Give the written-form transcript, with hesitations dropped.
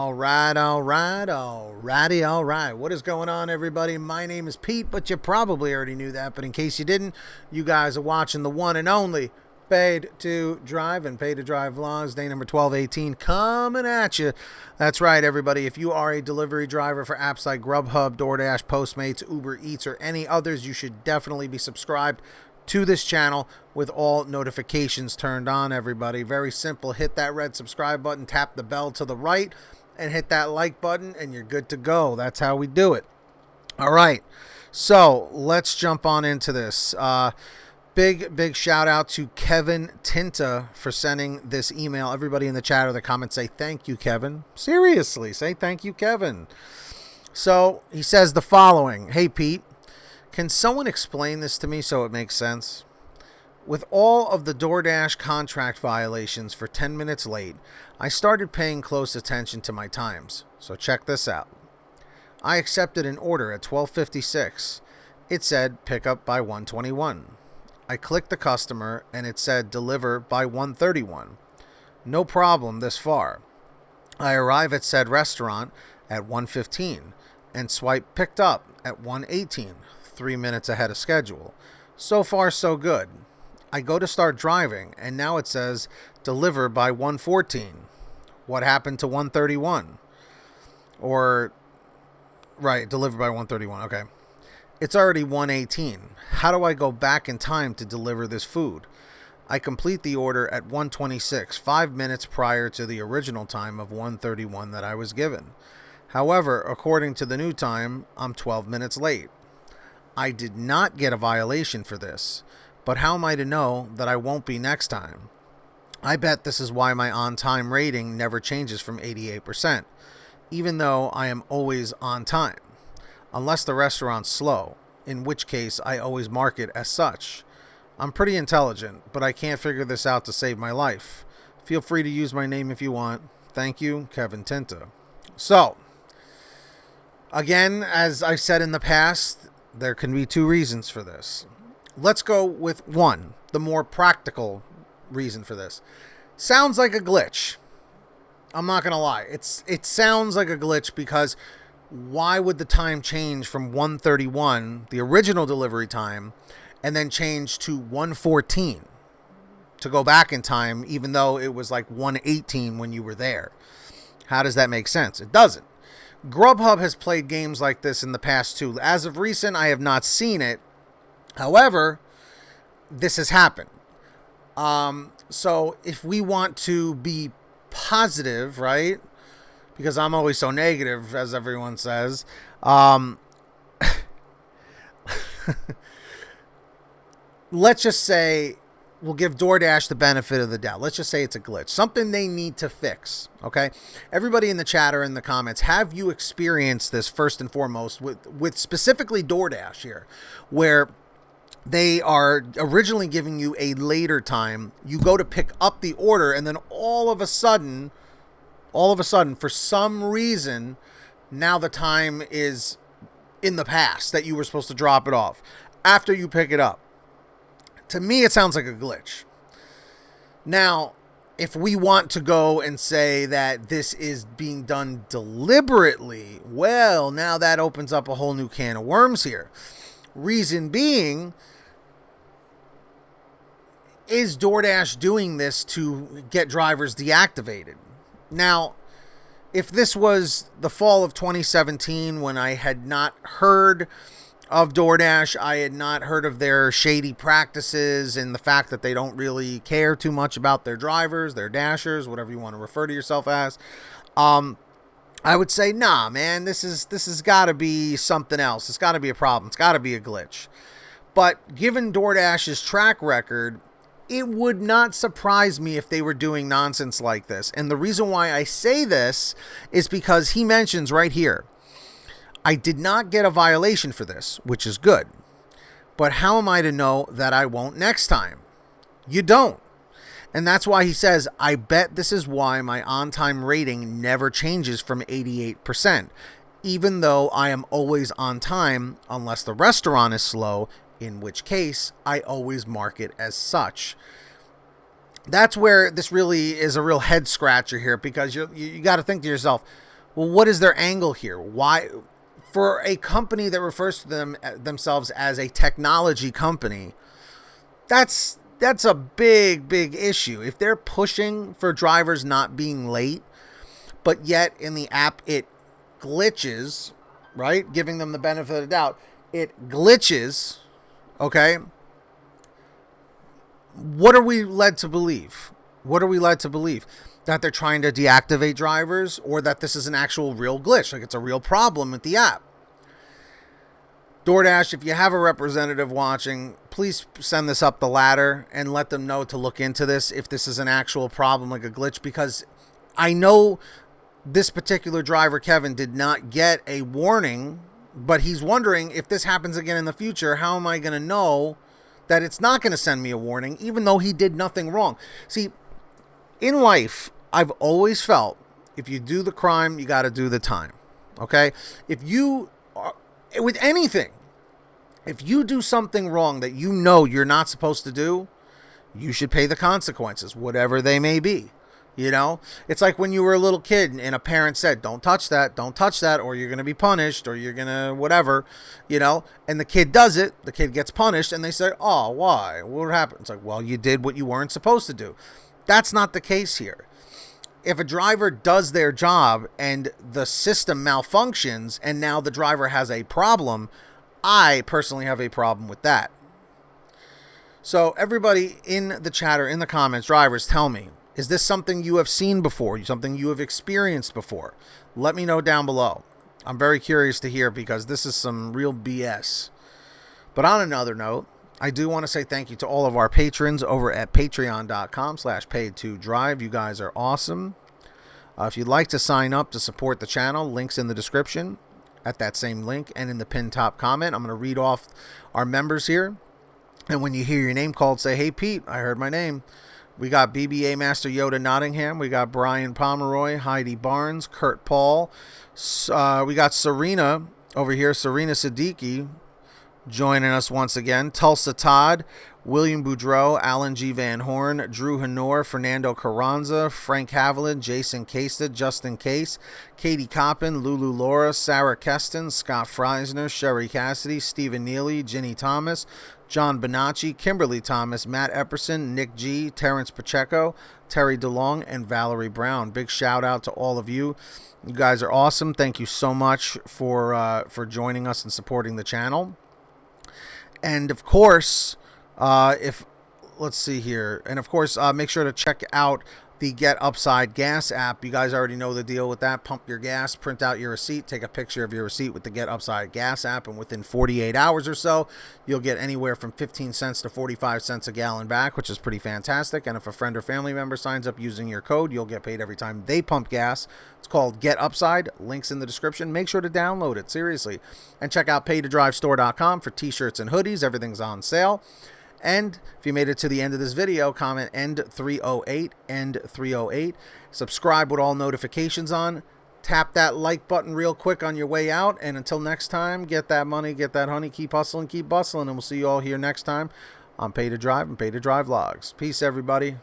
All right. What is going on, everybody? My name is Pete, but you probably already knew that. But in case you didn't, you guys are watching the one and only Paid to Drive and Paid to Drive Vlogs, day number 1218, coming at you. That's right, everybody. If you are a delivery driver for apps like GrubHub, DoorDash, Postmates, Uber Eats, or any others, you should definitely be subscribed to this channel with all notifications turned on, everybody. Very simple. Hit that red subscribe button, tap the bell to the right, and hit that like button, and you're good to go. That's how we do it. All right. So let's jump on into this. Big shout out to Kevin Tinta for sending this email. Everybody in the chat or the comments say thank you, Kevin. Seriously, say thank you, Kevin. So he says the following. Hey, Pete, can someone explain this to me so it makes sense? With all of the DoorDash contract violations for 10 minutes late, I started paying close attention to my times. So check this out. I accepted an order at 12:56. It said pick up by 1:21. I clicked the customer and it said deliver by 1:31. No problem this far. I arrive at said restaurant at 1:15 and swipe picked up at 1:18, 3 minutes ahead of schedule. So far so good. I go to start driving and now it says deliver by 1:14. What happened to 1:31? Or, right, deliver by 1:31. Okay. It's already 1:18. How do I go back in time to deliver this food? I complete the order at 1:26, 5 minutes prior to the original time of 1:31 that I was given. However, according to the new time, I'm 12 minutes late. I did not get a violation for this, but how am I to know that I won't be next time? I bet this is why my on-time rating never changes from 88%, even though I am always on time. Unless the restaurant's slow, in which case I always mark it as such. I'm pretty intelligent, but I can't figure this out to save my life. Feel free to use my name if you want. Thank you, Kevin Tinta. So, again, as I've said in the past, there can be two reasons for this. Let's go with one, the more practical reason for this. Sounds like a glitch. I'm not going to lie. It sounds like a glitch because why would the time change from 1:31, the original delivery time, and then change to 1:14 to go back in time, even though it was like 1:18 when you were there? How does that make sense? It doesn't. GrubHub has played games like this in the past too. As of recent, I have not seen it. However, this has happened. So if we want to be positive, right? Because I'm always so negative, as everyone says. Let's just say we'll give DoorDash the benefit of the doubt. Let's just say it's a glitch, something they need to fix. Okay, everybody in the chat or in the comments, have you experienced this first and foremost with specifically DoorDash here, where they are originally giving you a later time, you go to pick up the order, and then all of a sudden, for some reason, now the time is in the past that you were supposed to drop it off after you pick it up. To me, it sounds like a glitch. Now, if we want to go and say that this is being done deliberately, well, now that opens up a whole new can of worms here. Reason being, is DoorDash doing this to get drivers deactivated? Now, if this was the fall of 2017 when I had not heard of DoorDash, I had not heard of their shady practices and the fact that they don't really care too much about their drivers, their dashers, whatever you want to refer to yourself as, I would say, nah, man, this has got to be something else. It's got to be a problem. It's got to be a glitch. But given DoorDash's track record, it would not surprise me if they were doing nonsense like this. And the reason why I say this is because he mentions right here, I did not get a violation for this, which is good. But how am I to know that I won't next time? You don't. And that's why he says, I bet this is why my on-time rating never changes from 88%, even though I am always on time unless the restaurant is slow, in which case I always mark it as such. That's where this really is a real head scratcher here, because you got to think to yourself, Well, what is their angle here? Why, for a company that refers to themselves as a technology company, that's a big issue. If they're pushing for drivers not being late, but yet in the app it glitches, right? Giving them the benefit of the doubt, it glitches, okay? What are we led to believe? What are we led to believe? That they're trying to deactivate drivers, or that this is an actual real glitch, like it's a real problem with the app? DoorDash, if you have a representative watching, please send this up the ladder and let them know to look into this if this is an actual problem, like a glitch, because I know this particular driver, Kevin, did not get a warning, but he's wondering, if this happens again in the future, how am I going to know that it's not going to send me a warning, even though he did nothing wrong? See, in life, I've always felt, if you do the crime, you got to do the time, okay? If you are, with anything, if you do something wrong that you know you're not supposed to do, you should pay the consequences, whatever they may be. You know, it's like when you were a little kid and a parent said, don't touch that, or you're going to be punished, or you're going to whatever, you know, and the kid does it, the kid gets punished, and they say, oh, why? What happened? It's like, well, you did what you weren't supposed to do. That's not the case here. If a driver does their job and the system malfunctions and now the driver has a problem, I personally have a problem with that. So everybody in the chat or in the comments, drivers, tell me, is this something you have seen before? Something you have experienced before? Let me know down below. I'm very curious to hear, because this is some real BS. But on another note, I do want to say thank you to all of our patrons over at patreon.com/paid2drive. You guys are awesome. If you'd like to sign up to support the channel, links in the description at that same link and in the pinned top comment. I'm going to read off our members here. And when you hear your name called, say, hey, Pete, I heard my name. We got BBA Master Yoda Nottingham. We got Brian Pomeroy, Heidi Barnes, Kurt Paul. We got Serena over here, Serena Siddiqui, joining us once again. Tulsa Todd, William Boudreau, Alan G. Van Horn, Drew Hanor, Fernando Carranza, Frank Haviland, Jason Kasted, Justin Case, Katie Coppin, Lulu Laura, Sarah Keston, Scott Freisner, Sherry Cassidy, Stephen Neely, Ginny Thomas, John Bonacci, Kimberly Thomas, Matt Epperson, Nick G, Terrence Pacheco, Terry DeLong, and Valerie Brown. Big shout out to all of you. You guys are awesome. Thank you so much for joining us and supporting the channel. And of course, let's see here. And of course, make sure to check out the Get Upside Gas app. You guys already know the deal with that. Pump your gas, print out your receipt, take a picture of your receipt with the Get Upside Gas app, and within 48 hours or so, you'll get anywhere from 15 cents to 45 cents a gallon back, which is pretty fantastic. And if a friend or family member signs up using your code, you'll get paid every time they pump gas. It's called Get Upside. Links in the description. Make sure to download it, seriously. And check out pay2drivestore.com for t-shirts and hoodies. Everything's on sale. And if you made it to the end of this video, comment end 308, end 308. Subscribe with all notifications on. Tap that like button real quick on your way out. And until next time, get that money, get that honey, keep hustling, keep bustling. And we'll see you all here next time on Pay to Drive and Pay to Drive Vlogs. Peace, everybody.